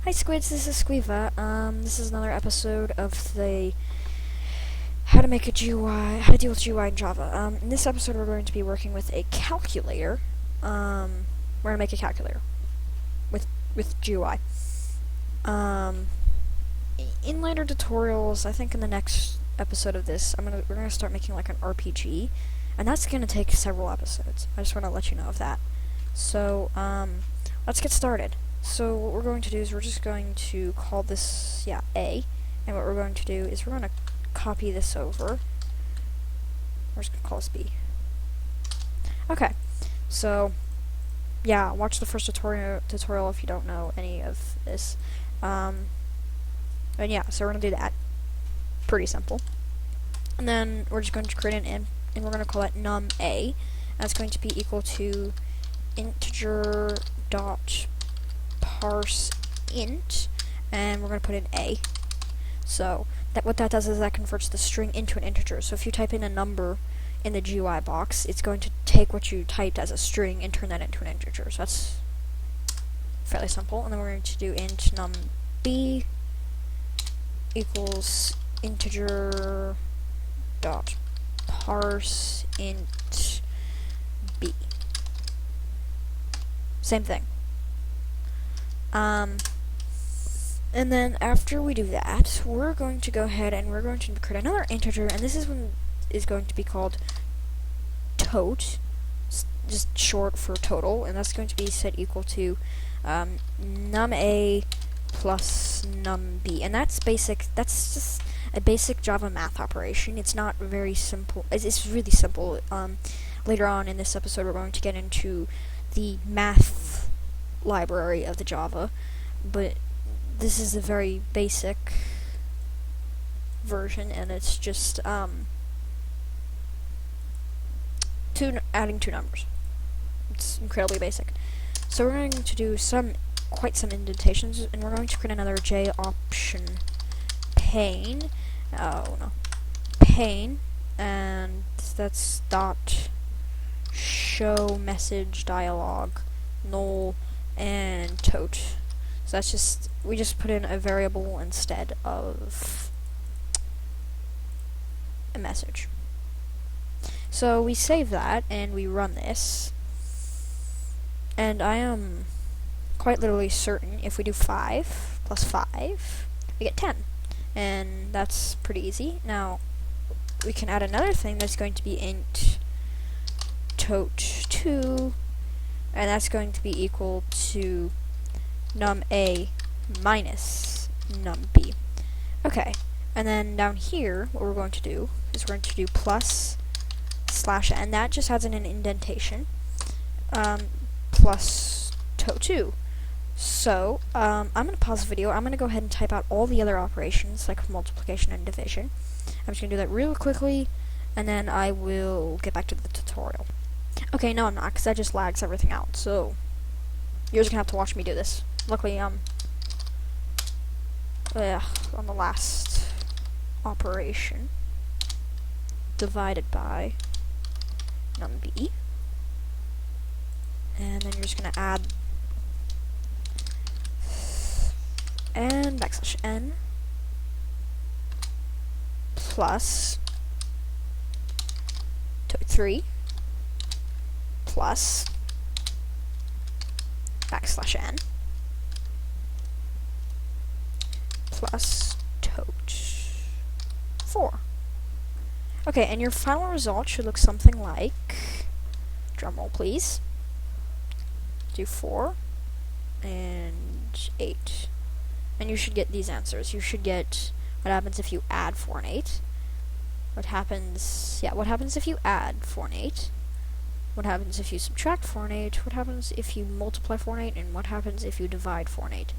Hi Squids, this is Squeeva. This is another episode of the how to make a GUI, how to deal with GUI in Java. In this episode we're going to be working with a calculator. We're gonna make a calculator with GUI. In later tutorials, I think in the next episode of this, we're gonna start making like an RPG, and that's gonna take several episodes. I just want to let you know of that. So, let's get started. So what we're going to do is we're just going to call this, A, and what we're going to do is we're going to copy this over. We're just going to call this B. Okay, so, watch the first tutorial if you don't know any of this. And so we're going to do that. Pretty simple. And then we're just going to create an int, and we're going to call it num A. That's going to be equal to integer dot parse int, and we're going to put in A. So what that does is that converts the string into an integer. So if you type in a number in the GUI box, it's going to take what you typed as a string and turn that into an integer. So that's fairly simple. And then we're going to do int num b equals integer dot parse int b. Same thing. And then after we do that, we're going to go ahead and we're going to create another integer, and this is going to be called tot, just short for total, and that's going to be set equal to num a plus num b, and that's just a basic Java math operation. It's not very simple. It's really simple. Later on in this episode, we're going to get into the math library of the Java, but this is a very basic version, and it's just adding two numbers. It's incredibly basic. So we're going to do quite some indentations, and we're going to create another J option pane. Pane, and that's dot show message dialog null and tot. So that's just, we just put in a variable instead of a message. So we save that and we run this, and I am quite literally certain if we do 5 plus 5, we get 10. And that's pretty easy. Now, we can add another thing that's going to be int tot2, and that's going to be equal to num a minus num b. Okay, and then down here, what we're going to do is we're going to do plus slash n. That just adds in an indentation. Plus tot2. So, I'm going to pause the video. I'm going to go ahead and type out all the other operations, like multiplication and division. I'm just going to do that real quickly, and then I will get back to the tutorial. Okay, no, I'm not, because that just lags everything out. So, you're just going to have to watch me do this. Luckily, on the last operation, divided by num b, and then you're just going to add and backslash n plus tot3 plus backslash n plus tot4. Okay, and your final result should look something like, drumroll please, do 4 and 8. And you should get these answers. You should get what happens if you add 4 and 8. What happens if you add 4 and 8. What happens if you subtract 4 and 8. What happens if you multiply 4 and 8. And what happens if you divide 4 and 8.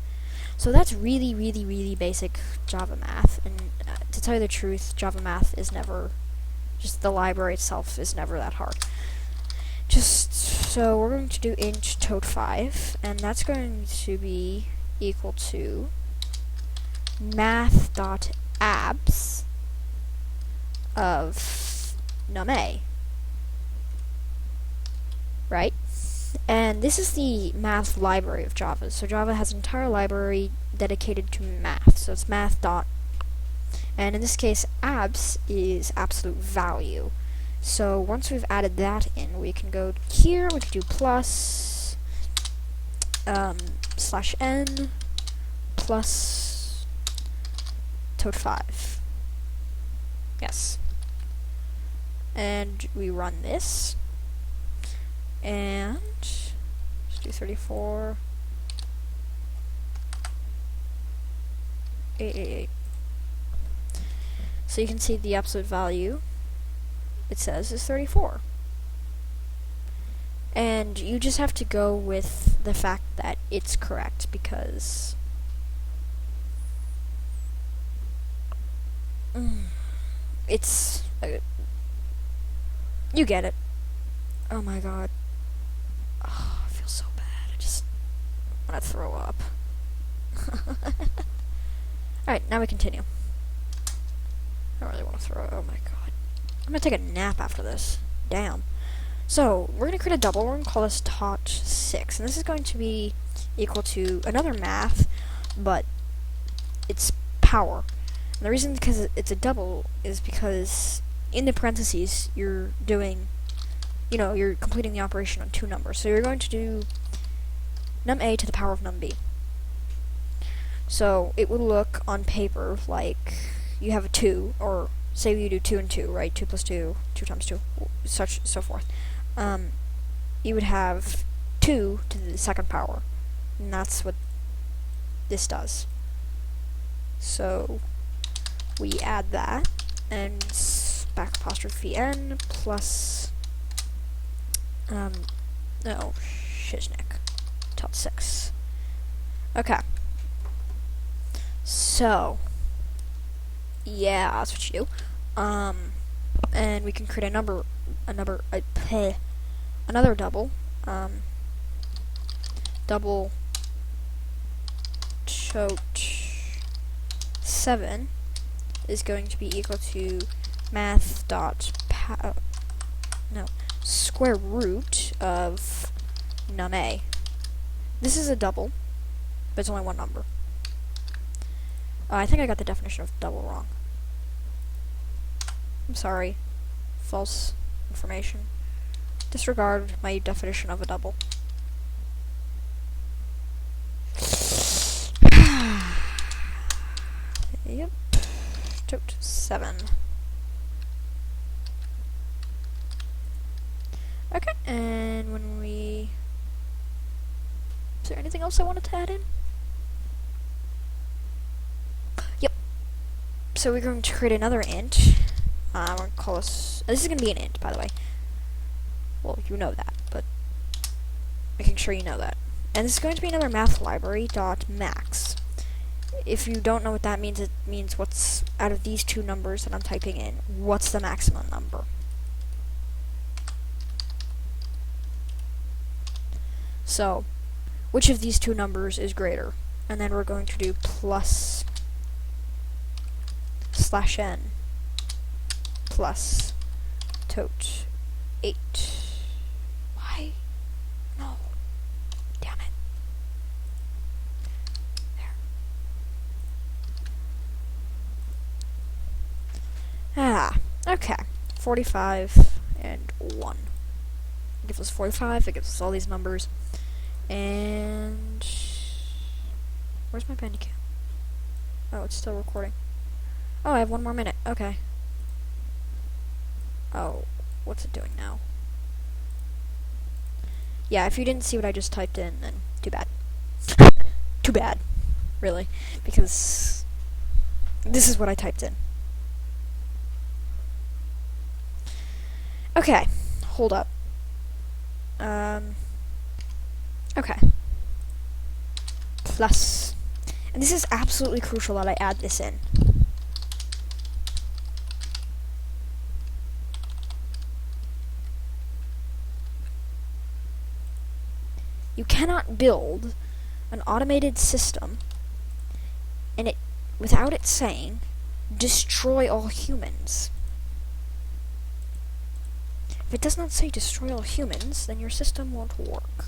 So that's really, really, really basic Java math. And to tell you the truth, Java math is never, just the library itself is never that hard. So we're going to do int tot5, and that's going to be equal to math.abs of num a, right? And this is the math library of Java. So Java has an entire library dedicated to math. So it's math dot. And in this case, abs is absolute value. So once we've added that in, we can go here, we can do plus slash n plus toad 5. Yes. And we run this. And let's do 34. 888. So you can see the absolute value it says is 34. And you just have to go with the fact that it's correct because it's you get it. Oh my god. Oh, I feel so bad. I just want to throw up. Alright, now we continue. I don't really want to throw up. Oh my god. I'm gonna take a nap after this. Damn. So, we're gonna create a double. We're gonna call this tot 6. And this is going to be equal to another math, but it's power. And the reason because it's a double is because in the parentheses, you're doing, you're completing the operation on two numbers. So you're going to do num A to the power of num B. So it would look on paper like you have a 2, or say you do 2 and 2, right? 2 plus 2, 2 times 2, so forth. You would have 2 to the second power, and that's what this does. So we add that, and back apostrophe n plus, no, shiznik, tot 6. Okay. So, yeah, that's what you do. And we can create another double. Double tot 7 is going to be equal to math dot square root of num A. This is a double, but it's only one number. I think I got the definition of double wrong. I'm sorry. False information. Disregard my definition of a double. Yep. Tot 7. Okay, and when we... Is there anything else I wanted to add in? Yep. So we're going to create another int. We're going to call this... This is going to be an int, by the way. Well, you know that, but making sure you know that. And this is going to be another math library dot max. If you don't know what that means, it means what's out of these two numbers that I'm typing in, what's the maximum number. So, which of these two numbers is greater? And then we're going to do plus slash n plus tot 8. Why? No. Damn it. There. Okay. 45 and 1. It gives us 45, it gives us all these numbers. And... where's my Bandicam? Oh, it's still recording. Oh, I have 1 more minute. Okay. Oh, what's it doing now? Yeah, if you didn't see what I just typed in, then too bad. Too bad. Really. Because this is what I typed in. Okay. Hold up. Okay. Plus. And this is absolutely crucial that I add this in. You cannot build an automated system and without it saying destroy all humans. If it does not say destroy all humans, then your system won't work.